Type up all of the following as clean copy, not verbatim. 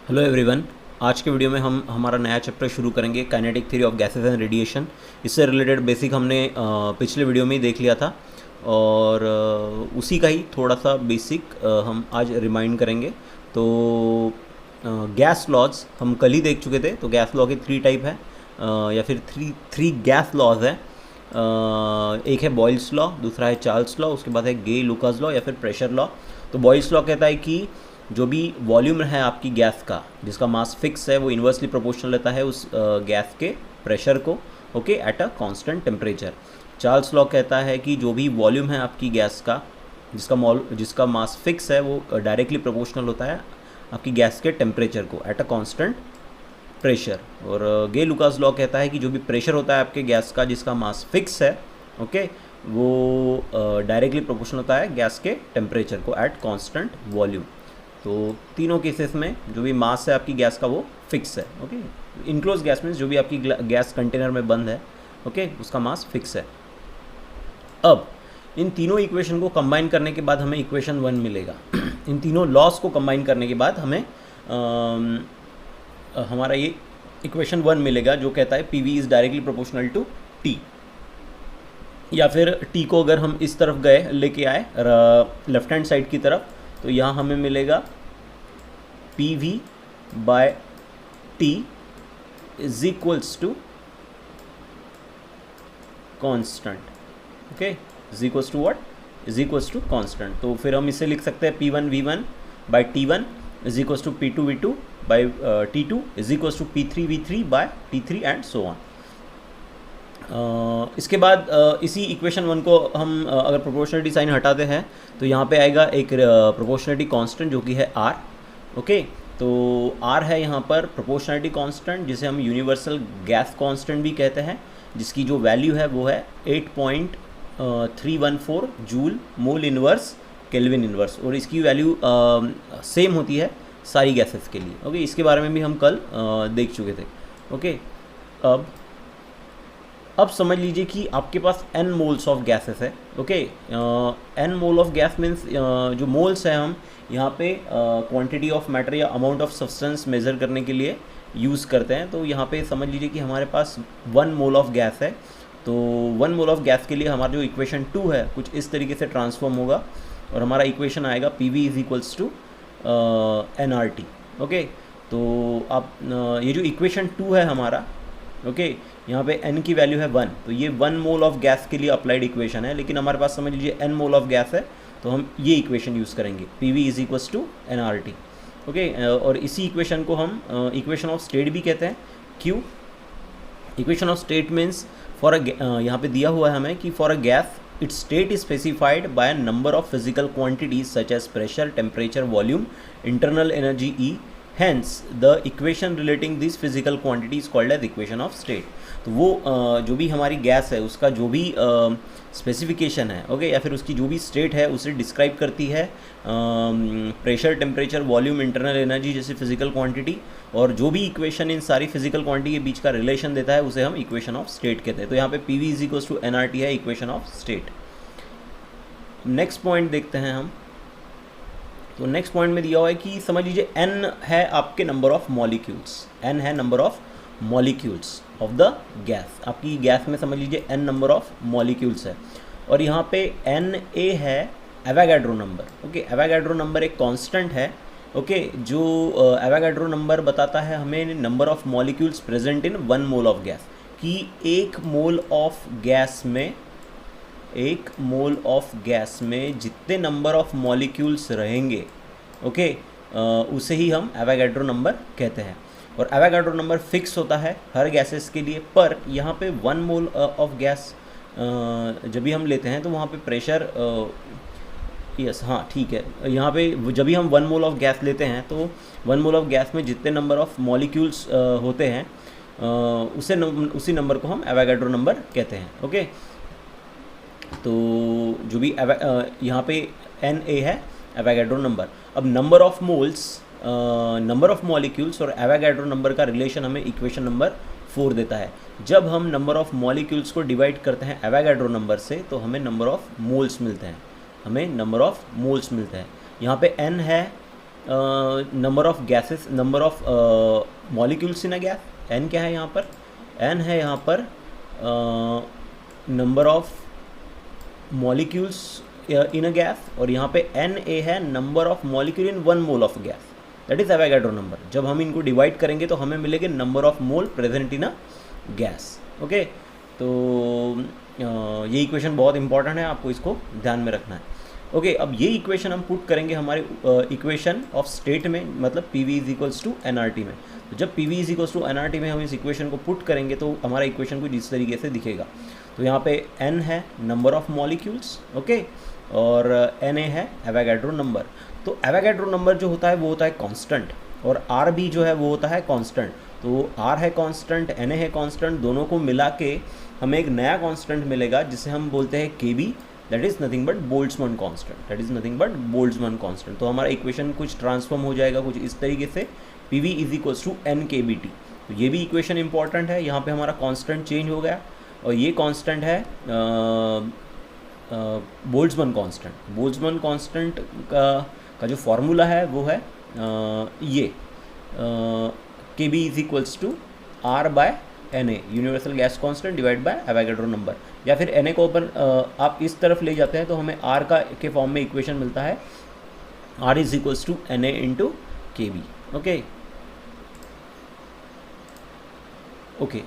Hello everyone. आज के video में हम हमारा नया चैप्टर शुरू करेंगे, kinetic theory of gases and radiation. इससे रिलेटेड बेसिक हमने पिछले वीडियो में ही देख लिया था और उसी का ही थोड़ा सा बेसिक हम आज रिमाइंड करेंगे। तो गैस लॉज हम कल ही देख चुके थे। तो गैस लॉ के 3 टाइप है या फिर थ्री गैस लॉज है। एक है बॉयल्स लॉ, दूसरा है चार्ल्स लॉ, उसके बाद है गे लुकास लॉ या फिर प्रेशर लॉ। तो बॉयल्स लॉ कहता है कि जो भी वॉल्यूम है आपकी गैस का, जिसका मास फिक्स है, वो इन्वर्सली प्रोपोर्शनल रहता है उस गैस के प्रेशर को, okay, at a constant temperature. Charles law कहता है कि जो भी वॉल्यूम है आपकी गैस का, जिसका मास फिक्स है, वो डायरेक्टली प्रोपोर्शनल होता है आपकी गैस के टेम्परेचर को एट अ कांस्टेंट प्रेशर। और गे लुकास लॉ कहता है कि जो भी प्रेशर होता है आपके गैस का, जिसका मास फिक्स है, ओके, वो डायरेक्टली प्रोपोर्शनल होता है गैस के टेम्परेचर को एट कांस्टेंट वॉल्यूम। तो तीनों केसेस में जो भी मास है आपकी गैस का वो फिक्स है, ओके। इनक्लोज गैस मीन्स जो भी आपकी गैस कंटेनर में बंद है, ओके, उसका मास फिक्स है। अब इन तीनों इक्वेशन को कंबाइन करने के बाद हमें इक्वेशन 1 मिलेगा। इन तीनों लॉस को कंबाइन करने के बाद हमें हमारा ये इक्वेशन 1 मिलेगा, जो कहता है P V is directly proportional to T. या फिर टी को अगर हम इस तरफ गए, लेके आए लेफ्ट हैंड साइड की तरफ, तो यहाँ हमें मिलेगा P V by T is equals to constant, okay, is equals to what, is equals to constant. तो फिर हम इसे लिख सकते हैं P one V one by T one is equals to P two V two by T two is equals to P three V three by T three and so on. इसके बाद इसी इक्वेशन 1 को हम अगर proportionality sign हटाते हैं तो यहाँ पे आएगा एक प्रोपोर्शनलिटी कांस्टेंट जो कि है R, ओके। तो R है यहाँ पर प्रोपोर्शनलिटी कांस्टेंट, जिसे हम यूनिवर्सल गैस कांस्टेंट भी कहते हैं, जिसकी जो वैल्यू है वो है 8.314 joule mole inverse kelvin inverse, और इसकी वैल्यू सेम होती है सारी गैसेस के लिए, ओके। इसके बारे में भी हम कल देख चुके थे, ओके। अब समझ लीजिए कि आपके पास n मोल्स ऑफ गैसेस है, okay. n mole of gas means जो मोल्स हैं हम यहाँ पे क्वांटिटी ऑफ मैटर या अमाउंट ऑफ सब्सटेंस मेज़र करने के लिए यूज़ करते हैं। तो यहाँ पे समझ लीजिए कि हमारे पास 1 मोल ऑफ गैस है। तो 1 मोल ऑफ गैस के लिए हमारा जो इक्वेशन 2 है कुछ इस तरीके से ट्रांसफॉर्म होगा और हमारा इक्वेशन आएगा P V is equals to N R T, okay. तो आप ये जो इक्वेशन 2 है हमारा, ओके, यहाँ पे n की वैल्यू है 1, तो ये 1 मोल ऑफ गैस के लिए अप्लाइड इक्वेशन है। लेकिन हमारे पास समझ लीजिए n मोल ऑफ गैस है, तो हम ये इक्वेशन यूज़ करेंगे P V is equals to N R T, okay. और इसी इक्वेशन को हम इक्वेशन ऑफ स्टेट भी कहते हैं। क्यों? Equation of state means for यहाँ पे दिया हुआ है हमें कि for a gas its state is specified by a number of physical quantities such as pressure, temperature, volume, internal energy E। Hence the equation relating these physical quantity is called as equation of state। तो वो जो भी हमारी gas है उसका जो भी specification है, ओके, या फिर उसकी जो भी स्टेट है उसे डिस्क्राइब करती है pressure, temperature, volume, internal energy जैसी फिजिकल क्वांटिटी। और जो भी इक्वेशन इन सारी फिजिकल क्वांटिटी के बीच का रिलेशन देता है उसे हम इक्वेशन ऑफ स्टेट कहते हैं। तो यहाँ पे P V is equals to N R T है equation of state. Next point देखते हैं हम। तो नेक्स्ट पॉइंट में दिया हुआ है कि समझ लीजिए n है आपके नंबर ऑफ मॉलिक्यूल्स, n है number of molecules of the gas. आपकी गैस में समझ लीजिए n नंबर ऑफ मॉलिक्यूल्स है और यहाँ पे Na है Avogadro number, okay. Avogadro number एक कांस्टेंट है, ओके, जो एवोगाड्रो नंबर बताता है हमें number of molecules present in 1 mole of gas, कि 1 मोल ऑफ गैस में, 1 मोल ऑफ गैस में जितने नंबर ऑफ मॉलिक्यूल्स रहेंगे, ओके, उसे ही हम एवोगाड्रो नंबर कहते हैं। और एवोगाड्रो नंबर फिक्स होता है हर गैसेस के लिए, पर यहाँ पे 1 मोल ऑफ गैस जब भी हम लेते हैं तो वहाँ पे प्रेशर, यस, हाँ, ठीक है, यहाँ पे जब भी हम 1 मोल ऑफ गैस लेते हैं तो 1 मोल ऑफ गैस में जितने नंबर ऑफ मॉलिक्यूल्स होते हैं उसी नंबर को हम एवोगाड्रो नंबर कहते हैं, ओके। तो जो भी यहाँ पे Na है एवोगाड्रो नंबर। अब number of moles, number of molecules और एवोगाड्रो नंबर का रिलेशन हमें इक्वेशन नंबर 4 देता है। जब हम नंबर ऑफ मॉलिक्यूल्स को डिवाइड करते हैं एवोगाड्रो नंबर से तो हमें नंबर ऑफ मोल्स मिलते हैं, हमें नंबर ऑफ मोल्स मिलते हैं। यहाँ पे n है number of gases, number of molecules in a gas, n क्या है यहाँ पर, n है यहाँ पर number of molecules in a gas, और यहाँ पे Na है number of molecule in 1 mole of gas, that is Avogadro number. जब हम इनको डिवाइड करेंगे तो हमें मिलेगा number of mole present in a gas. Okay, तो ये इक्वेशन बहुत इंपॉर्टेंट है, आपको इसको ध्यान में रखना है। ओके, अब ये इक्वेशन हम पुट करेंगे हमारे इक्वेशन ऑफ स्टेट में, मतलब P V is equals to N R T में। तो जब P V is equals to N R T में हम इस इक्वेशन को पुट करेंगे तो हमारा इक्वेशन कुछ इस तरीके से दिखेगा। तो यहाँ पे n है नंबर ऑफ मॉलिक्यूल्स, ओके, और Na है एवोगाड्रो नंबर। तो एवोगाड्रो नंबर जो होता है वो होता है कांस्टेंट, और R भी जो है वो होता है कांस्टेंट। तो R है कांस्टेंट, Na है कांस्टेंट, दोनों को मिला के हमें एक नया कांस्टेंट मिलेगा जिसे हम बोलते हैं Kb, that is nothing but Boltzmann constant, that is nothing but Boltzmann constant. तो हमारा इक्वेशन कुछ ट्रांसफॉर्म हो जाएगा कुछ इस तरीके से, Pv is equals to NKBT। तो ये भी इक्वेशन इंपॉर्टेंट है, यहाँ पे हमारा कांस्टेंट चेंज हो गया, और ये कांस्टेंट है बोल्ट्जमान कांस्टेंट। बोल्ट्जमान कांस्टेंट का जो फॉर्मूला है वो है ये Kb is equals to R by Na, universal gas constant divide by Avogadro number. या फिर Na को ऊपर आप इस तरफ ले जाते हैं तो हमें R का के फॉर्म में इक्वेशन मिलता है, R is equals to Na into Kb। Okay okay,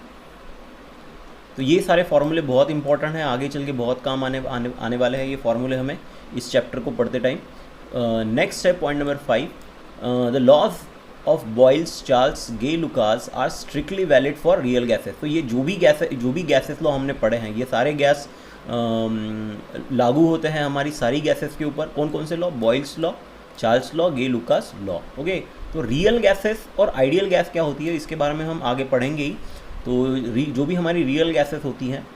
तो ये सारे फार्मूले बहुत इंपॉर्टेंट हैं, आगे चल के बहुत काम आने वाले हैं ये फार्मूले हमें इस चैप्टर को पढ़ते टाइम। नेक्स्ट है point number 5, the laws of Boyle's, Charles, Gay, लुकास are strictly valid for real gases. तो ये जो भी गैसेस लॉ हमने पढ़े हैं, ये सारे गैस लागू होते हैं हमारी सारी गैसेस के ऊपर। कौन कौन से law? Boyle's law, Charles law, Gay लुकास लॉ। ओके, तो रियल गैसेस और आइडियल गैस क्या होती है इसके बारे में हम आगे पढ़ेंगे ही। तो जो भी हमारी रियल गैसेस होती हैं,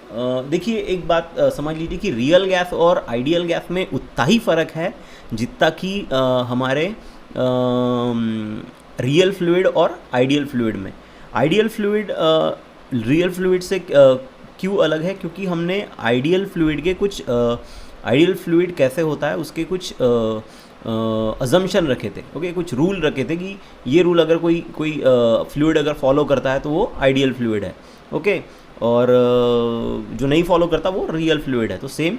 देखिए एक बात समझ लीजिए कि रियल गैस और आइडियल गैस में उतना ही फ़र्क है जितना कि हमारे रियल फ्लूइड और आइडियल फ्लूइड में। आइडियल फ्लूइड रियल फ्लूइड से क्यों अलग है? क्योंकि हमने आइडियल फ्लूइड के कुछ आइडियल फ्लूइड कैसे होता है उसके कुछ अजम्पशन रखे थे। ओके, कुछ रूल रखे थे कि ये रूल अगर कोई फ्लूइड अगर फॉलो करता है तो वो आइडियल फ्लूइड है। ओके, और जो नहीं फॉलो करता वो रियल फ्लूइड है। तो सेम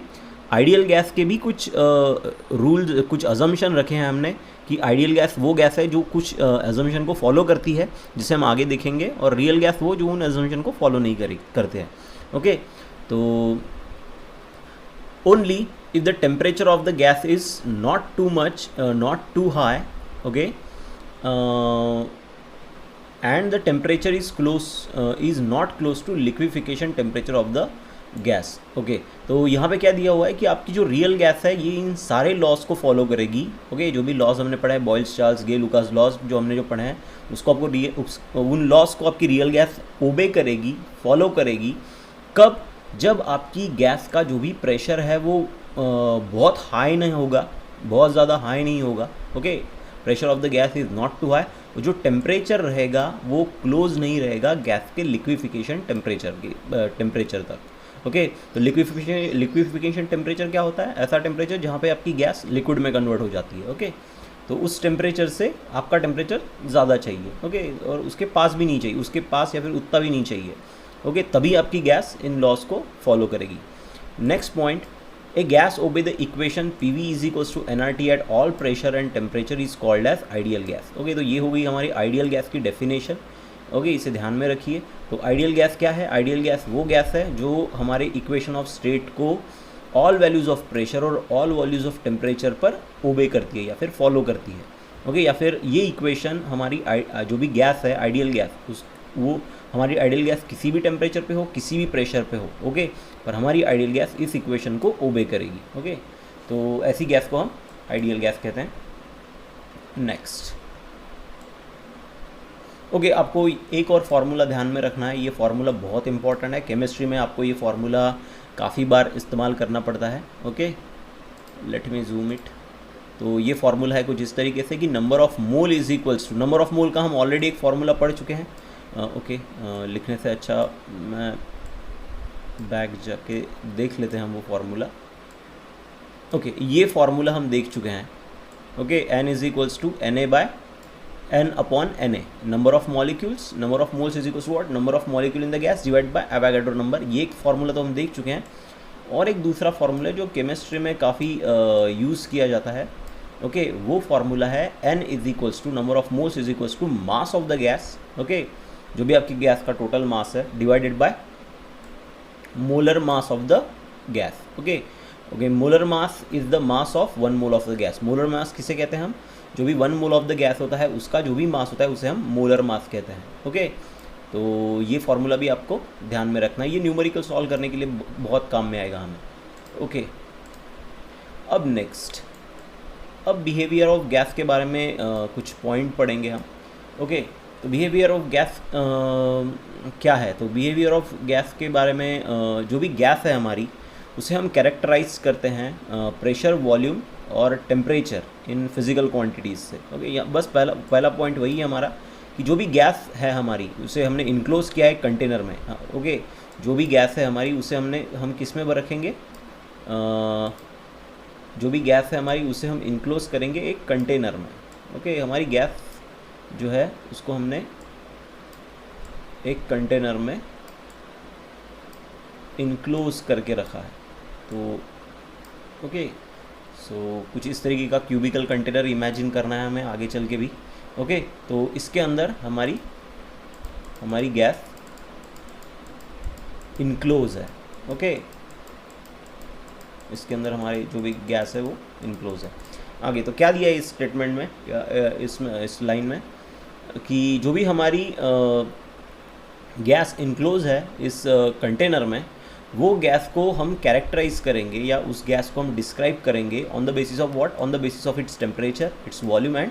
आइडियल गैस के भी कुछ रूल, कुछ अजम्पशन रखे हैं हमने कि आइडियल गैस वो गैस है जो कुछ अजम्पशन को फॉलो करती है, जिसे हम आगे देखेंगे, और रियल गैस वो जो उन अजम्पशन को फॉलो नहीं करते हैं। ओके, तो only if the temperature of the gas is not too much, not too high, okay, and the temperature is not close to liquefaction temperature of the gas. okay, तो यहाँ पे क्या दिया हुआ है कि आपकी जो रियल गैस है ये इन सारे लॉज को फॉलो करेगी। ओके, जो भी लॉज हमने पढ़ा है, boils, Charles, Gay, Lucas laws जो हमने जो पढ़े हैं, उसको आपको उन लॉज को आपकी रियल गैस ओबे करेगी, फॉलो करेगी। कब? जब आपकी गैस का जो भी प्रेशर है वो बहुत हाई नहीं होगा, बहुत ज़्यादा हाई नहीं होगा। Okay, pressure of the gas is not too high, जो टेम्परेचर रहेगा वो क्लोज नहीं रहेगा गैस के लिक्विफिकेशन टेम्परेचर तक। ओके, तो लिक्विफिकेशन टेम्परेचर क्या होता है? ऐसा टेम्परेचर जहाँ पे आपकी गैस लिक्विड में कन्वर्ट हो जाती है। ओके, तो उस टेम्परेचर से आपका टेम्परेचर ज़्यादा चाहिए। ओके, और उसके पास भी नहीं चाहिए, उसके पास या फिर उतना भी नहीं चाहिए। ओके, तभी आपकी गैस इन लॉज को फॉलो करेगी। Next point, A gas obey the equation PV is equals to nRT at all pressure and temperature is called as ideal gas. Okay, तो ये हो गई हमारी आइडियल गैस की डेफिनेशन। ओके, इसे ध्यान में रखिए। तो आइडियल गैस क्या है? आइडियल गैस वो गैस है जो हमारे इक्वेशन ऑफ स्टेट को ऑल वैल्यूज़ ऑफ प्रेशर और ऑल वैल्यूज़ ऑफ टेम्परेचर पर ओबे करती है या फिर फॉलो करती है। ओके, या फिर ये इक्वेशन हमारी जो भी गैस है आइडियल गैस, वो हमारी आइडियल गैस किसी भी टेम्परेचर पे हो, किसी भी प्रेशर पे हो। ओके, पर हमारी आइडियल गैस इस इक्वेशन को ओबे करेगी। ओके, तो ऐसी गैस को हम आइडियल गैस कहते हैं। नेक्स्ट, ओके, आपको एक और फार्मूला ध्यान में रखना है, ये फार्मूला बहुत इंपॉर्टेंट है। केमिस्ट्री में आपको ये फार्मूला काफ़ी बार इस्तेमाल करना पड़ता है। Okay, let me zoom it. तो ये फार्मूला है कुछ इस तरीके से कि number of mole is equals to, number of mole का हम ऑलरेडी एक फार्मूला पढ़ चुके हैं। लिखने से अच्छा मैं बैक जाके देख लेते हैं हम वो फार्मूला। ओके, ये फार्मूला हम देख चुके हैं। Okay, n is equals to Na by n upon Na, number of molecules, number of moles is equals to what, number of molecule in the gas divide by Avogadro number. ये एक formula तो हम देख चुके हैं, और एक दूसरा फार्मूला जो केमिस्ट्री में काफ़ी यूज़ किया जाता है, ओके, वो फार्मूला है n is equals to number of moles is equals to mass of the gas, okay, जो भी आपकी गैस का टोटल मास है divided by molar mass of the gas. Okay, molar mass is the mass of 1 mole of the gas. Molar mass किसे कहते हैं हम, जो भी 1 मोल ऑफ द गैस होता है उसका जो भी मास होता है उसे हम मोलर मास कहते हैं। ओके, तो ये फार्मूला भी आपको ध्यान में रखना है, ये न्यूमेरिकल सॉल्व करने के लिए बहुत काम में आएगा हमें। ओके, अब नेक्स्ट, अब बिहेवियर ऑफ गैस के बारे में कुछ पॉइंट पढ़ेंगे हम। ओके, तो बिहेवियर ऑफ गैस क्या है, तो बिहेवियर ऑफ गैस के बारे में जो भी गैस है हमारी उसे हम कैरेक्टराइज करते हैं प्रेशर, वॉल्यूम और टेम्परेचर इन फिजिकल क्वांटिटीज़ से। ओके, बस पहला पॉइंट वही है हमारा कि जो भी गैस है हमारी उसे हमने इनक्लोज किया है कंटेनर में। ओके, जो भी गैस है हमारी उसे हम किस में रखेंगे, जो भी गैस है हमारी उसे हम इनक्लोज करेंगे एक कंटेनर में। ओके, हमारी गैस जो है उसको हमने एक कंटेनर में इनक्लोज करके रखा है। तो ओके, सो कुछ इस तरीके का क्यूबिकल कंटेनर इमेजिन करना है हमें आगे चल के भी। ओके, तो इसके अंदर हमारी गैस इनक्लोज है। ओके, इसके अंदर हमारी जो भी गैस है वो इनक्लोज है। आगे तो क्या दिया है इस स्टेटमेंट में, इस लाइन में, कि जो भी हमारी गैस इनक्लोज है इस कंटेनर में, वो गैस को हम कैरेक्टराइज करेंगे या उस गैस को हम डिस्क्राइब करेंगे on the basis of what, on the basis of its temperature, its volume and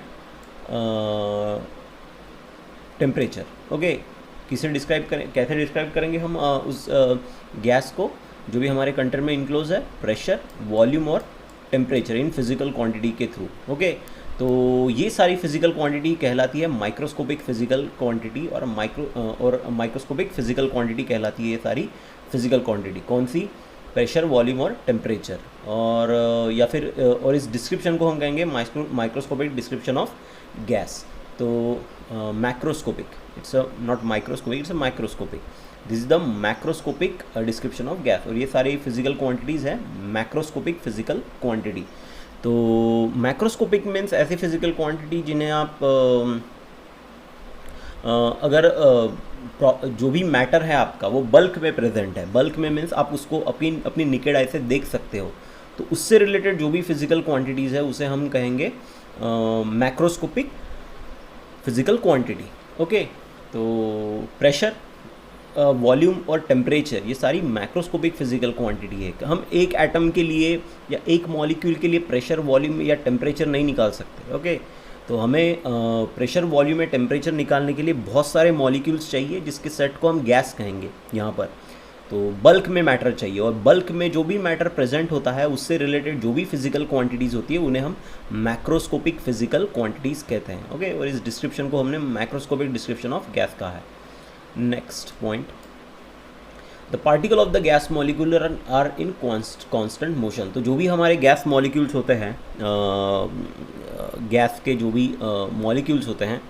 temperature. Okay, कैसे डिस्क्राइब करेंगे हम उस गैस को जो भी हमारे कंटेनर में इनक्लोज है, प्रेशर, वॉल्यूम और टेम्परेचर इन फिजिकल क्वांटिटी के थ्रू। ओके, तो ये सारी फिजिकल क्वांटिटी कहलाती है माइक्रोस्कोपिक फिजिकल क्वांटिटी, और माइक्रोस्कोपिक फिजिकल क्वांटिटी कहलाती है ये सारी फिजिकल क्वांटिटी। कौन सी, प्रेशर, वॉल्यूम और टेम्परेचर। और या फिर और इस डिस्क्रिप्शन को हम कहेंगे माइक्रोस्कोपिक डिस्क्रिप्शन ऑफ गैस। तो macroscopic, it's not microscopic, it's microscopic, this is the macroscopic description of gas. और ये सारी फिजिकल क्वांटिटीज़ हैं मैक्रोस्कोपिक फिजिकल क्वांटिटी। तो मैक्रोस्कोपिक मीन्स ऐसी फिजिकल क्वांटिटी जिन्हें आप अगर जो भी मैटर है आपका वो बल्क में प्रेजेंट है, बल्क में मीन्स आप उसको अपनी निकेड आई से देख सकते हो, तो उससे रिलेटेड जो भी फिजिकल क्वांटिटीज़ है उसे हम कहेंगे मैक्रोस्कोपिक फिजिकल क्वांटिटी। ओके, तो प्रेशर, वॉल्यूम और टेम्परेचर ये सारी मैक्रोस्कोपिक फिजिकल क्वांटिटी है। हम एक एटम के लिए या एक मॉलिक्यूल के लिए प्रेशर, वॉल्यूम या टेम्परेचर नहीं निकाल सकते। ओके, तो हमें प्रेशर, वॉल्यूम या टेम्परेचर निकालने के लिए बहुत सारे मॉलिक्यूल्स चाहिए जिसके सेट को हम गैस कहेंगे यहाँ पर। तो बल्क में मैटर चाहिए, और बल्क में जो भी मैटर प्रेजेंट होता है उससे रिलेटेड जो भी फिजिकल क्वांटिटीज़ होती है उन्हें हम मैक्रोस्कोपिक फिजिकल क्वांटिटीज़ कहते हैं। ओके, और इस डिस्क्रिप्शन को हमने मैक्रोस्कोपिक डिस्क्रिप्शन ऑफ गैस कहा है। Next point, the particle of the gas molecule are in constant motion. तो जो भी हमारे गैस मॉलिक्यूल्स होते हैं, गैस के जो भी मॉलिक्यूल्स होते हैं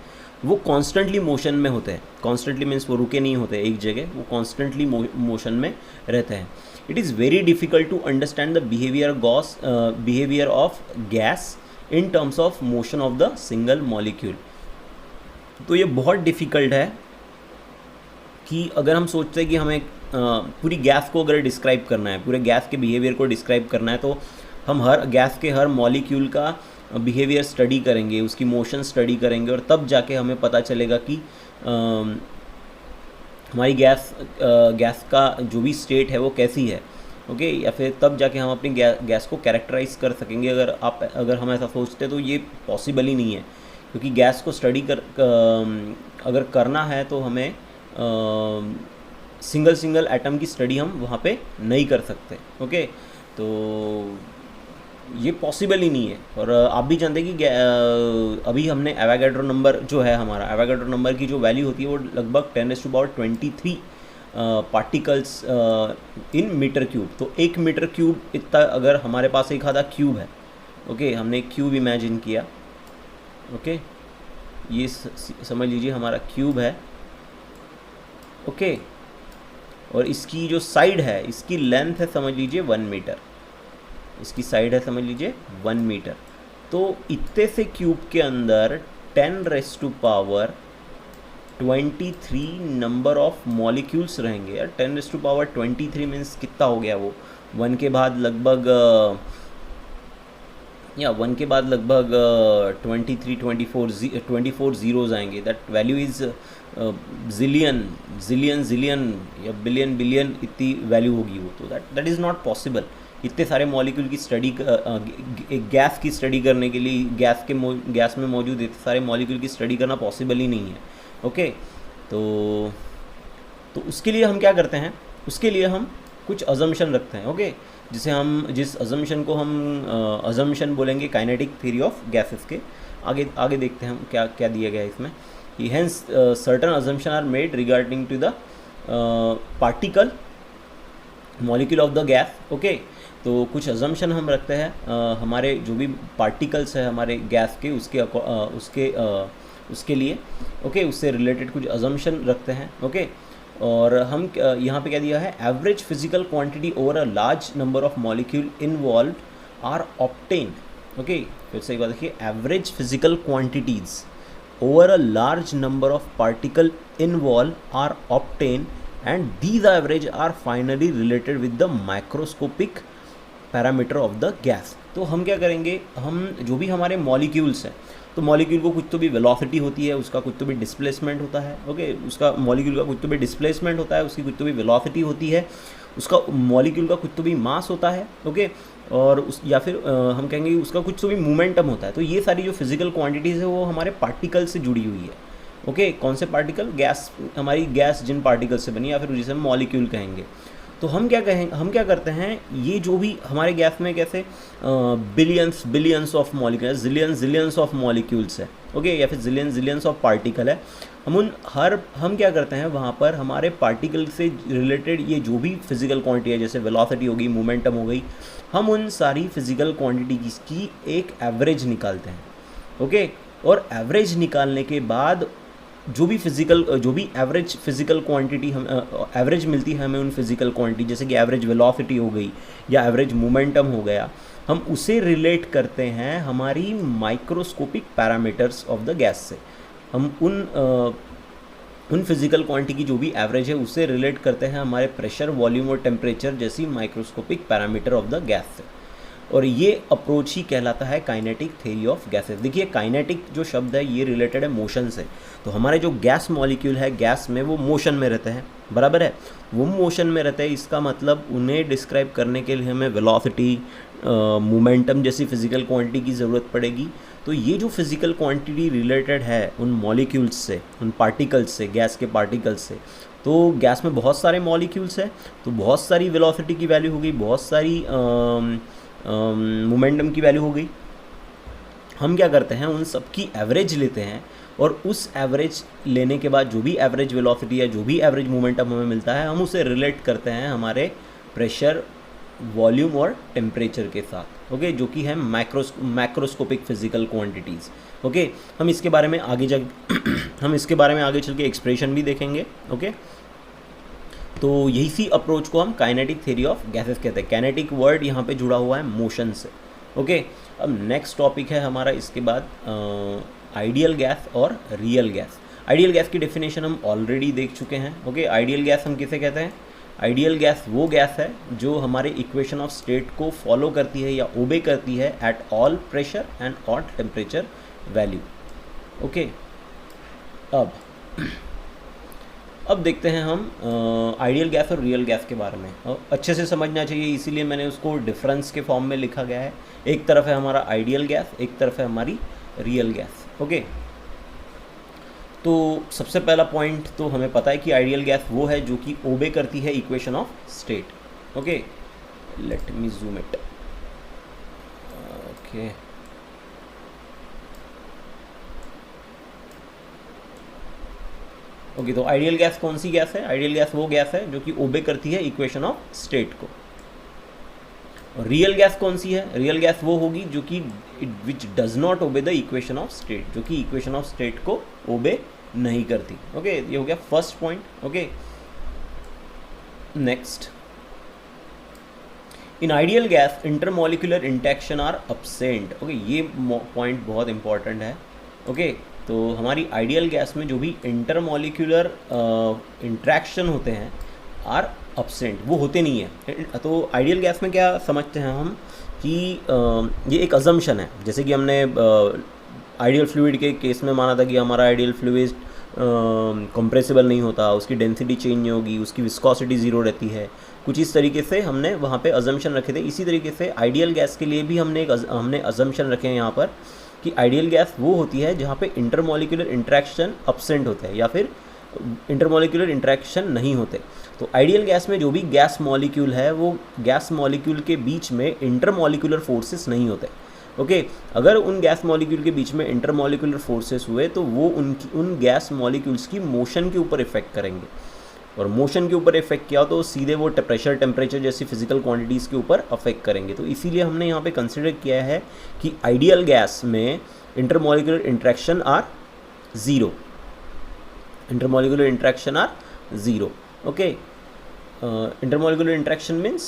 वो कॉन्स्टेंटली मोशन में होते हैं। कॉन्स्टेंटली मीन्स वो रुके नहीं होते एक जगह, वो कॉन्स्टेंटली मोशन में रहते हैं। It is very difficult to understand the behaviour of gas in terms of motion of the single molecule. तो ये बहुत डिफ़िकल्ट है कि अगर हम सोचते हैं कि हमें पूरी गैस को अगर डिस्क्राइब करना है, पूरे गैस के बिहेवियर को डिस्क्राइब करना है, तो हम हर गैस के हर मॉलिक्यूल का बिहेवियर स्टडी करेंगे, उसकी मोशन स्टडी करेंगे, और तब जाके हमें पता चलेगा कि हमारी गैस का जो भी स्टेट है वो कैसी है। ओके, या फिर तब जाके हम अपनी गैस को कैरेक्टराइज कर सकेंगे। अगर हम ऐसा सोचते तो ये पॉसिबल ही नहीं है, क्योंकि गैस को स्टडी अगर करना है तो हमें सिंगल एटम की स्टडी हम वहाँ पे नहीं कर सकते। ओके, तो ये पॉसिबल ही नहीं है। और आप भी जानते हैं कि अभी हमने एवोगाड्रो नंबर जो है हमारा, एवोगाड्रो नंबर की जो वैल्यू होती है वो लगभग 10⁻23 पार्टिकल्स इन मीटर क्यूब। तो 1 मीटर क्यूब इतना अगर हमारे पास एक आधा क्यूब है, ओके, हमने एक क्यूब इमेजिन किया। ओके, ये समझ लीजिए हमारा क्यूब है। ओके, और इसकी जो साइड है, इसकी लेंथ है समझ लीजिए 1 मीटर, इसकी साइड है समझ लीजिए 1 मीटर। तो इतने से क्यूब के अंदर 10⁻23 नंबर ऑफ मॉलिक्यूल्स रहेंगे यार। 10⁻23 मीन्स कितना हो गया वो, 1 के बाद लगभग 24 जीरोज आएंगे। That value is zillion zillion zillion या बिलियन बिलियन, इतनी वैल्यू होगी वो। तो दैट इज़ नॉट पॉसिबल। इतने सारे मॉलिक्यूल की स्टडी, एक गैस की स्टडी करने के लिए गैस में मौजूद इतने सारे मॉलिक्यूल की स्टडी करना पॉसिबल ही नहीं है। ओके, तो उसके लिए हम क्या करते हैं, उसके लिए हम कुछ अजम्पशन रखते हैं। ओके, जिस अजम्पशन को हम अजम्पशन बोलेंगे काइनेटिक थ्योरी ऑफ गैसेस के। आगे देखते हैं हम क्या क्या दिया गया है इसमें कि hence certain assumption are made regarding to the particle molecule of the gas. Okay, तो कुछ अजम्पशन हम रखते हैं हमारे जो भी पार्टिकल्स है हमारे गैस के, उसके लिए। ओके, उससे रिलेटेड कुछ अजम्पशन रखते हैं। ओके, और हम यहाँ पे क्या दिया है, average physical quantity over a large number of molecule involve are obtained. Okay, फिर से एक बात देखिए, average physical quantities over a large number of particle involve are obtained and these average are finally related with the microscopic parameter of the gas. तो हम क्या करेंगे, हम जो भी हमारे मॉलिक्यूल्स हैं, तो मॉलिक्यूल को कुछ तो भी वेलोसिटी होती है, उसका कुछ तो भी डिस्प्लेसमेंट होता है। ओके, उसका मॉलिक्यूल का कुछ तो भी डिस्प्लेसमेंट होता है, उसकी कुछ तो भी वेलोसिटी होती है, उसका मॉलिक्यूल का कुछ तो भी मास होता है। ओके, और या फिर हम कहेंगे उसका कुछ तो भी मोमेंटम होता है। तो ये सारी जो फिजिकल क्वांटिटीज़ है वो हमारे पार्टिकल से जुड़ी हुई है। ओके, कौन से पार्टिकल, गैस, हमारी गैस जिन पार्टिकल से बनी, या फिर जिसे हम मॉलिक्यूल कहेंगे। तो हम क्या करते हैं, ये जो भी हमारे गैस में कैसे billions of molecule, zillions of molecules है। ओके, या फिर जिलियंस ऑफ पार्टिकल है। हम क्या करते हैं, वहाँ पर हमारे पार्टिकल से रिलेटेड ये जो भी फिजिकल क्वांटिटी है, जैसे वेलोसिटी हो गई, मोमेंटम हो गई, हम उन सारी फिजिकल क्वांटिटी की एक एवरेज निकालते हैं। ओके, और एवरेज निकालने के बाद जो भी एवरेज फिजिकल क्वांटिटी हम एवरेज मिलती है हमें उन फिजिकल क्वांटिटी, जैसे कि एवरेज वेलोसिटी हो गई या एवरेज मोमेंटम हो गया, हम उसे रिलेट करते हैं हमारी microscopic parameters of the gas से। हम उन फिजिकल क्वांटिटी की जो भी एवरेज है उससे रिलेट करते हैं हमारे प्रेशर, वॉल्यूम और टेम्परेचर जैसी microscopic parameter of the gas से। और ये अप्रोच ही कहलाता है काइनेटिक थ्योरी ऑफ गैसेस। देखिए, काइनेटिक जो शब्द है ये रिलेटेड है मोशन से। तो हमारे जो गैस मॉलिक्यूल है, गैस में वो मोशन में रहते हैं, बराबर है, वो मोशन में रहते हैं। इसका मतलब उन्हें डिस्क्राइब करने के लिए हमें वेलोसिटी, मोमेंटम जैसी फिजिकल क्वांटिटी की ज़रूरत पड़ेगी। तो ये जो फिजिकल क्वांटिटी रिलेटेड है उन मॉलिक्यूल्स से, उन पार्टिकल्स से, गैस के पार्टिकल्स से। तो गैस में बहुत सारे मॉलिक्यूल्स हैं, तो बहुत सारी वेलोसिटी की वैल्यू हो गई, बहुत सारी मोमेंटम की वैल्यू हो गई। हम क्या करते हैं, उन सब की एवरेज लेते हैं, और उस एवरेज लेने के बाद जो भी एवरेज वेलोसिटी है, जो भी एवरेज मोमेंटम हमें मिलता है, हम उसे रिलेट करते हैं हमारे प्रेशर, वॉल्यूम और टेम्परेचर के साथ। ओके, जो कि है मैक्रोस्कोपिक फिजिकल क्वांटिटीज़। ओके, हम इसके बारे में आगे चल के एक्सप्रेशन भी देखेंगे। ओके, तो यही सी अप्रोच को हम काइनेटिक थ्योरी ऑफ गैसेस कहते हैं। काइनेटिक वर्ड यहाँ पे जुड़ा हुआ है मोशन से। ओके, अब नेक्स्ट टॉपिक है हमारा इसके बाद आइडियल गैस और रियल गैस। आइडियल गैस की डेफिनेशन हम ऑलरेडी देख चुके हैं। ओके, आइडियल गैस हम किसे कहते हैं? आइडियल गैस वो गैस है जो हमारे इक्वेशन ऑफ स्टेट को फॉलो करती है या ओबे करती है at all pressure and all temperature value. Okay, अब देखते हैं हम आइडियल गैस और रियल गैस के बारे में। अच्छे से समझना चाहिए, इसीलिए मैंने उसको डिफरेंस के फॉर्म में लिखा गया है। एक तरफ है हमारा आइडियल गैस, एक तरफ है हमारी रियल गैस। ओके, तो सबसे पहला पॉइंट तो हमें पता है कि आइडियल गैस वो है जो कि ओबे करती है equation of state. Okay, let me zoom it. Okay, तो आइडियल गैस कौन सी गैस है? आइडियल गैस वो गैस है जो कि ओबे करती है इक्वेशन ऑफ स्टेट को। रियल गैस कौन सी है? रियल गैस वो होगी जो कि which does not obey the equation of state, जो कि इक्वेशन ऑफ स्टेट को ओबे नहीं करती। ओके, ये हो गया first point. Okay, next, in ideal gas intermolecular interaction are absent. Okay, ये पॉइंट बहुत इंपॉर्टेंट है। ओके, तो हमारी आइडियल गैस में जो भी इंटरमोलिकुलर इंट्रैक्शन होते हैं आर अब्सेंट, वो होते नहीं है। तो आइडियल गैस में क्या समझते हैं हम कि ये एक अजम्पशन है, जैसे कि हमने आइडियल फ्लूइड के केस में माना था कि हमारा आइडियल फ्लूइड कंप्रेसिबल नहीं होता, उसकी डेंसिटी चेंज नहीं होगी, उसकी विस्कोसिटी ज़ीरो रहती है, कुछ इस तरीके से हमने वहाँ पे अजम्पशन रखे थे। इसी तरीके से आइडियल गैस के लिए भी हमने अजम्पशन रखे हैं यहाँ पर कि आइडियल गैस वो होती है जहाँ पे इंटरमोलिकुलर इंट्रैक्शन अब्सेंट होते हैं या फिर इंटरमोलिकुलर इंट्रैक्शन नहीं होते। तो आइडियल गैस में जो भी गैस मॉलिक्यूल है वो गैस मॉलिक्यूल के बीच में इंटरमोलिकुलर फोर्सेस नहीं होते। ओके, अगर उन गैस मॉलिक्यूल के बीच में इंटरमोलिकुलर फोर्सेस हुए तो वो उन गैस मॉलिक्यूल्स की मोशन के ऊपर इफेक्ट करेंगे, और मोशन के ऊपर इफेक्ट किया तो सीधे वो प्रेशर टेम्परेचर जैसी फिजिकल क्वांटिटीज़ के ऊपर अफेक्ट करेंगे। तो इसीलिए हमने यहाँ पे कंसिडर किया है कि आइडियल गैस में intermolecular interaction are zero, intermolecular interaction are zero. Okay, intermolecular interaction means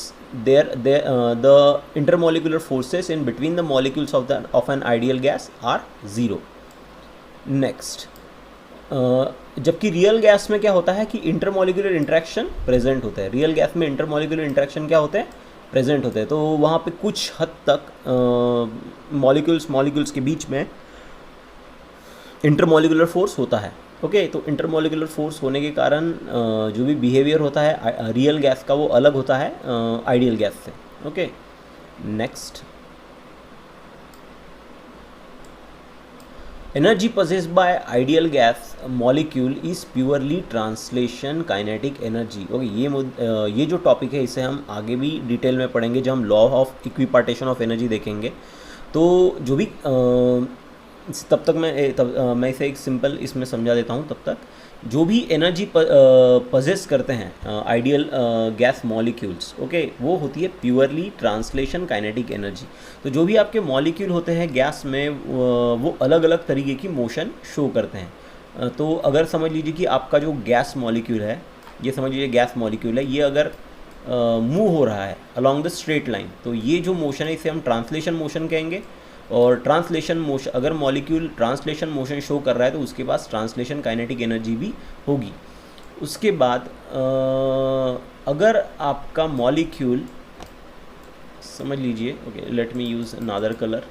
the intermolecular forces in between the molecules of an ideal gas are zero. Next, जबकि रियल गैस में क्या होता है कि इंटरमोलिकुलर इंट्रैक्शन प्रेजेंट होता है। Real gas में intermolecular interaction क्या होते हैं? प्रेजेंट होते हैं। तो वहाँ पे कुछ हद तक मॉलिक्यूल्स के बीच में इंटरमोलिकुलर फोर्स होता है। ओके, तो इंटरमोलिकुलर फोर्स होने के कारण जो भी बिहेवियर होता है रियल गैस का वो अलग होता है आइडियल गैस से। Okay, next, energy possessed by ideal gas molecule is purely translation kinetic energy. Okay, ये जो टॉपिक है इसे हम आगे भी डिटेल में पढ़ेंगे जब हम law of equipartition of energy देखेंगे। तो जो भी तब तक मैं इसे एक सिंपल इसमें समझा देता हूँ। तब तक जो भी एनर्जी पजेस करते हैं आइडियल गैस मॉलिक्यूल्स, ओके, वो होती है प्योरली ट्रांसलेशन काइनेटिक एनर्जी। तो जो भी आपके मॉलिक्यूल होते हैं गैस में वो अलग अलग तरीके की मोशन शो करते हैं। तो अगर समझ लीजिए कि आपका जो गैस मॉलिक्यूल है, ये समझ लीजिए गैस मॉलिक्यूल है, ये अगर मूव हो रहा है अलॉन्ग द स्ट्रेट लाइन, तो ये जो मोशन है इसे हम ट्रांसलेशन मोशन कहेंगे। और ट्रांसलेशन मोशन, अगर मॉलिक्यूल ट्रांसलेशन मोशन शो कर रहा है तो उसके पास ट्रांसलेशन काइनेटिक एनर्जी भी होगी। उसके बाद अगर आपका मॉलिक्यूल, समझ लीजिए, okay, let me use another colour.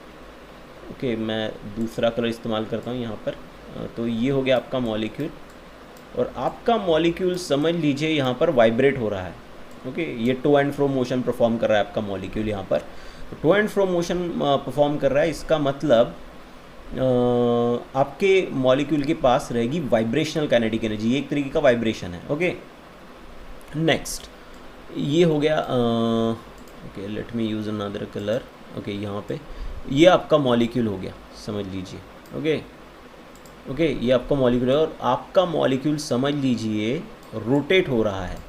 Okay, मैं दूसरा कलर इस्तेमाल करता हूँ यहाँ पर। तो ये हो गया आपका मॉलिक्यूल, और आपका मॉलिक्यूल समझ लीजिए यहाँ पर वाइब्रेट हो रहा है। ओके, ये to and fro motion perform कर रहा है आपका मॉलिक्यूल यहाँ पर। To and fro motion perform कर रहा है, इसका मतलब आपके मॉलिक्यूल के पास रहेगी वाइब्रेशनल काइनेटिक एनर्जी। ये एक तरीके का वाइब्रेशन है। ओके, नेक्स्ट, ये हो गया, okay, let me use another colour. Okay, यहाँ पे ये आपका मॉलिक्यूल हो गया, समझ लीजिए। ओके, ये आपका मॉलिक्यूल है, और आपका मॉलिक्यूल समझ लीजिए रोटेट हो रहा है।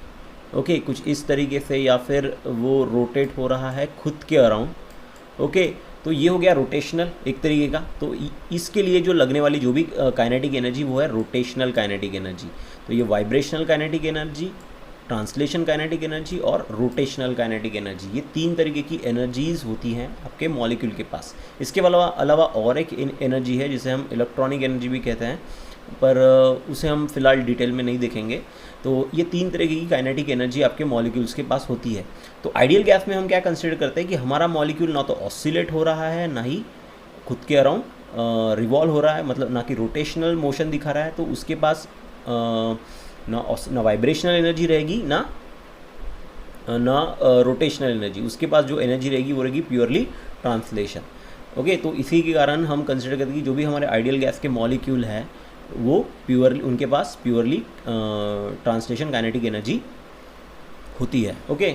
ओके, कुछ इस तरीके से, या फिर वो रोटेट हो रहा है खुद के अराउंड। ओके, तो ये हो गया रोटेशनल एक तरीके का। तो इसके लिए जो लगने वाली जो भी काइनेटिक एनर्जी वो है रोटेशनल काइनेटिक एनर्जी। तो ये vibrational kinetic energy, translation kinetic energy और रोटेशनल काइनेटिक एनर्जी, ये तीन तरीके की एनर्जीज़ होती हैं आपके मॉलिक्यूल के पास। इसके अलावा और एक एनर्जी है जिसे हम इलेक्ट्रॉनिक एनर्जी भी कहते हैं, पर उसे हम फिलहाल डिटेल में नहीं देखेंगे। तो ये तीन तरीके की काइनेटिक एनर्जी आपके मॉलिक्यूल्स के पास होती है। तो आइडियल गैस में हम क्या कंसिडर करते हैं कि हमारा मॉलिक्यूल ना तो ऑसिलेट हो रहा है, ना ही खुद के अराउंड रिवॉल्व हो रहा है, मतलब ना कि रोटेशनल मोशन दिखा रहा है। तो उसके पास ना वाइब्रेशनल एनर्जी रहेगी, ना रोटेशनल एनर्जी। उसके पास जो एनर्जी रहेगी वो रहेगी प्योरली ट्रांसलेशन। ओके, तो इसी के कारण हम कंसिडर करते हैं कि जो भी हमारे आइडियल गैस के मॉलिक्यूल है वो प्योरली, उनके पास प्योरली ट्रांसलेशन काइनेटिक एनर्जी होती है। ओके,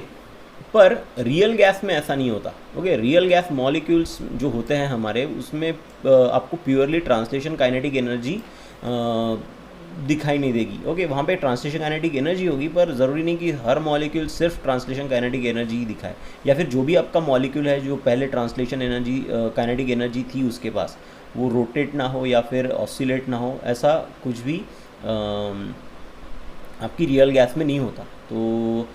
पर रियल गैस में ऐसा नहीं होता। ओके, रियल गैस मॉलिक्यूल्स जो होते हैं हमारे, उसमें आपको प्योरली ट्रांसलेशन काइनेटिक एनर्जी दिखाई नहीं देगी। ओके, वहाँ पे ट्रांसलेशन काइनेटिक एनर्जी होगी, पर ज़रूरी नहीं कि हर मॉलिक्यूल सिर्फ ट्रांसलेशन काइनेटिक एनर्जी ही दिखाए, या फिर जो भी आपका मॉलिक्यूल है जो पहले ट्रांसलेशन एनर्जी काइनेटिक एनर्जी थी उसके पास, वो रोटेट ना हो या फिर ऑसिलेट ना हो, ऐसा कुछ भी आपकी रियल गैस में नहीं होता। तो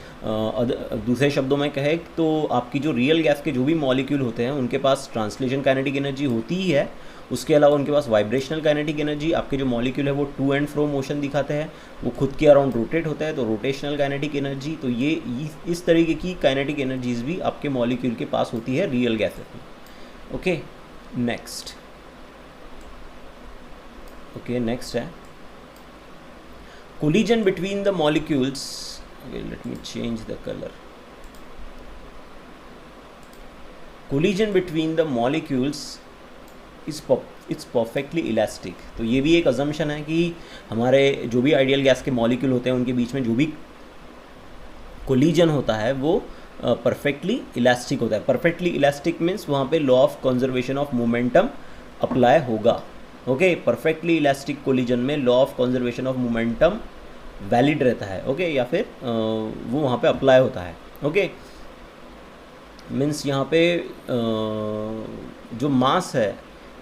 दूसरे शब्दों में कहे तो आपकी जो रियल गैस के जो भी मॉलिक्यूल होते हैं उनके पास ट्रांसलेशन काइनेटिक एनर्जी होती ही है, उसके अलावा उनके पास वाइब्रेशनल काइनेटिक एनर्जी, आपके जो मॉलिक्यूल है वो टू एंड फ्रो मोशन दिखाते हैं, वो खुद के अराउंड रोटेट होता है, तो रोटेशनल काइनेटिक एनर्जी। तो ये इस तरीके की काइनेटिक एनर्जीज भी आपके मॉलिक्यूल के पास होती है रियल गैसेस में। ओके, नेक्स्ट है collision between the molecules. Okay, let me change the color. Collision between the molecules it's perfectly elastic. तो ये भी एक assumption है कि हमारे जो भी आइडियल गैस के मॉलिक्यूल होते हैं उनके बीच में जो भी कोलिजन होता है वो परफेक्टली इलास्टिक होता है। परफेक्टली इलास्टिक मीन्स वहाँ पे law of conservation of momentum apply होगा। ओके, परफेक्टली इलास्टिक कोलिजन में law of conservation of momentum valid रहता है। ओके, या फिर वो वहाँ पे अप्लाई होता है। ओके, मीन्स यहाँ पे जो मास है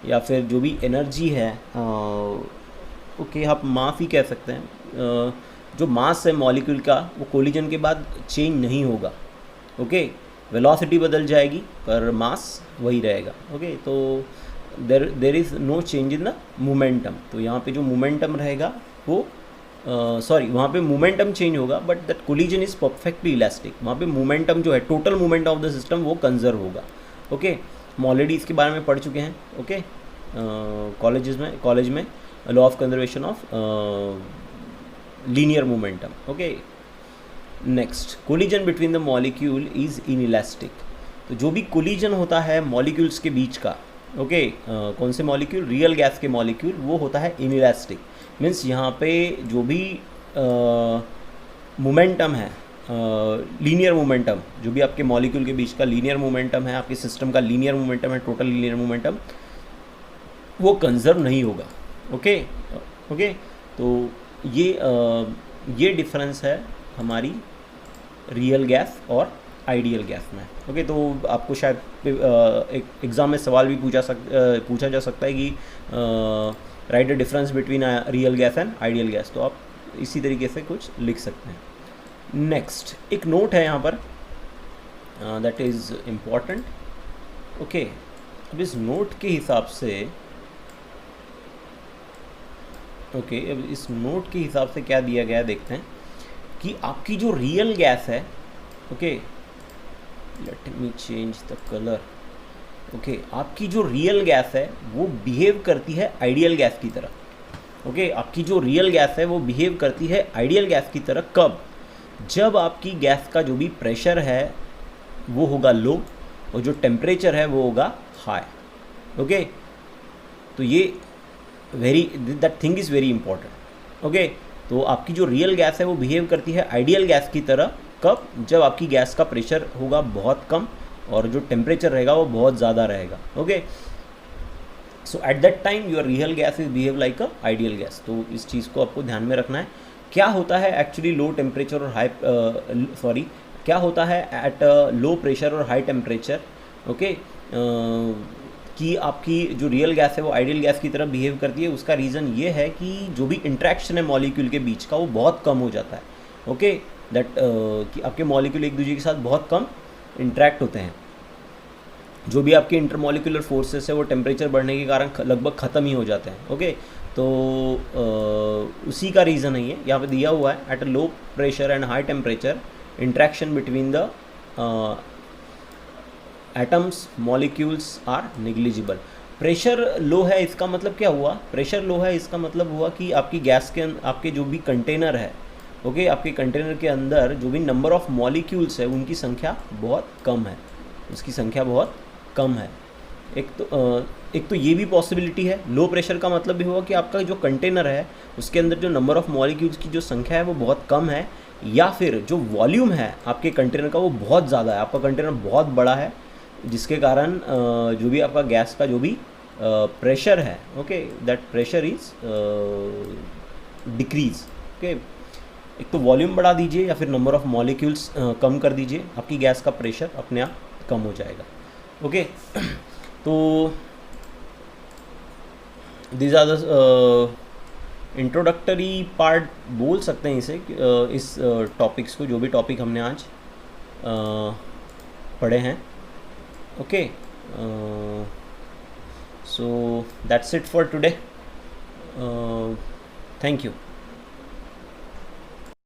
या फिर जो भी एनर्जी है, ओके आप मास ही कह सकते हैं, जो मास है मॉलिक्यूल का वो कोलिजन के बाद चेंज नहीं होगा। ओके, वेलोसिटी बदल जाएगी पर मास वही रहेगा। ओके, तो there is no change in the momentum. तो यहाँ पे जो मोमेंटम रहेगा वो वहाँ पे मोमेंटम चेंज होगा, but that collision is perfectly elastic. वहाँ पे मोमेंटम जो है, total momentum of the system वो कंजर्व होगा। ओके, हम ऑलरेडी इसके बारे में पढ़ चुके हैं। ओके, कॉलेज में law of conservation of linear momentum. Okay, next, collision between the molecule is inelastic. तो जो भी कोलिजन होता है मॉलिक्यूल्स के बीच का, ओके, कौन से मॉलिक्यूल, रियल गैस के मॉलिक्यूल, वो होता है इनइलास्टिक। मीन्स यहाँ पे जो भी मोमेंटम है, लीनियर मोमेंटम, जो भी आपके मॉलिक्यूल के बीच का लीनियर मोमेंटम है, आपके सिस्टम का लीनियर मोमेंटम है, टोटल लीनियर मोमेंटम, वो कंजर्व नहीं होगा। ओके, तो ये डिफरेंस है हमारी रियल गैस और आइडियल गैस में। ओके, तो आपको शायद एक एग्ज़ाम में सवाल भी पूछा जा सकता है कि right the difference between real gas and ideal gas. तो आप इसी तरीके से कुछ लिख सकते हैं। नेक्स्ट एक नोट है यहाँ पर, दैट इज़ इम्पॉर्टेंट। ओके, अब इस नोट के हिसाब से अब इस नोट के हिसाब से क्या दिया गया देखते हैं कि आपकी जो रियल गैस है, okay, let me change the colour. Okay, आपकी जो रियल गैस है वो बिहेव करती है आइडियल गैस की तरह। ओके, आपकी जो रियल गैस है वो बिहेव करती है आइडियल गैस की तरह कब? जब आपकी गैस का जो भी प्रेशर है वो होगा लो और जो टेम्परेचर है वो होगा हाई। ओके, तो ये that thing is very important. Okay, तो आपकी जो रियल गैस है वो बिहेव करती है आइडियल गैस की तरह कब? जब आपकी गैस का प्रेशर होगा बहुत कम और जो टेम्परेचर रहेगा वो बहुत ज़्यादा रहेगा। Okay, so at that time your real gas is behave like a ideal gas. तो इस चीज़ को आपको ध्यान में रखना है। क्या होता है एक्चुअली लो टेम्परेचर और क्या होता है एट लो प्रेशर और हाई टेम्परेचर? ओके, कि आपकी जो रियल गैस है वो आइडियल गैस की तरह बिहेव करती है। उसका रीज़न ये है कि जो भी इंट्रैक्शन है मॉलिक्यूल के बीच का वो बहुत कम हो जाता है। ओके, दैट कि आपके मॉलिक्यूल एक दूसरे के साथ बहुत कम इंट्रैक्ट होते हैं। जो भी आपके इंटरमॉलिक्यूलर फोर्सेस है वो टेम्परेचर बढ़ने के कारण लगभग ख़त्म ही हो जाते हैं। ओके, तो उसी का रीज़न है ये यहाँ पे दिया हुआ है। At a low pressure and high temperature interaction between the atoms molecules are negligible. Pressure low है इसका मतलब क्या हुआ? प्रेशर लो है इसका मतलब हुआ कि आपकी गैस के आपके जो भी कंटेनर है, ओके, आपके कंटेनर के अंदर जो भी नंबर ऑफ मॉलिक्यूल्स है उनकी संख्या बहुत कम है, उसकी संख्या बहुत कम है। एक तो ये भी पॉसिबिलिटी है। लो प्रेशर का मतलब भी हुआ कि आपका जो कंटेनर है उसके अंदर जो नंबर ऑफ मॉलिक्यूल्स की जो संख्या है वो बहुत कम है, या फिर जो वॉल्यूम है आपके कंटेनर का वो बहुत ज़्यादा है, आपका कंटेनर बहुत बड़ा है, जिसके कारण जो भी आपका गैस का जो भी प्रेशर है, okay, that pressure is decrease. Okay, एक तो वॉल्यूम बढ़ा दीजिए या फिर नंबर ऑफ मॉलिक्यूल्स कम कर दीजिए, आपकी गैस का प्रेशर अपने आप कम हो जाएगा। ओके, तो these are the introductory part बोल सकते हैं इसे, इस टॉपिक्स को, जो भी टॉपिक हमने आज पढ़े हैं। Okay, so that's it for today. Thank you.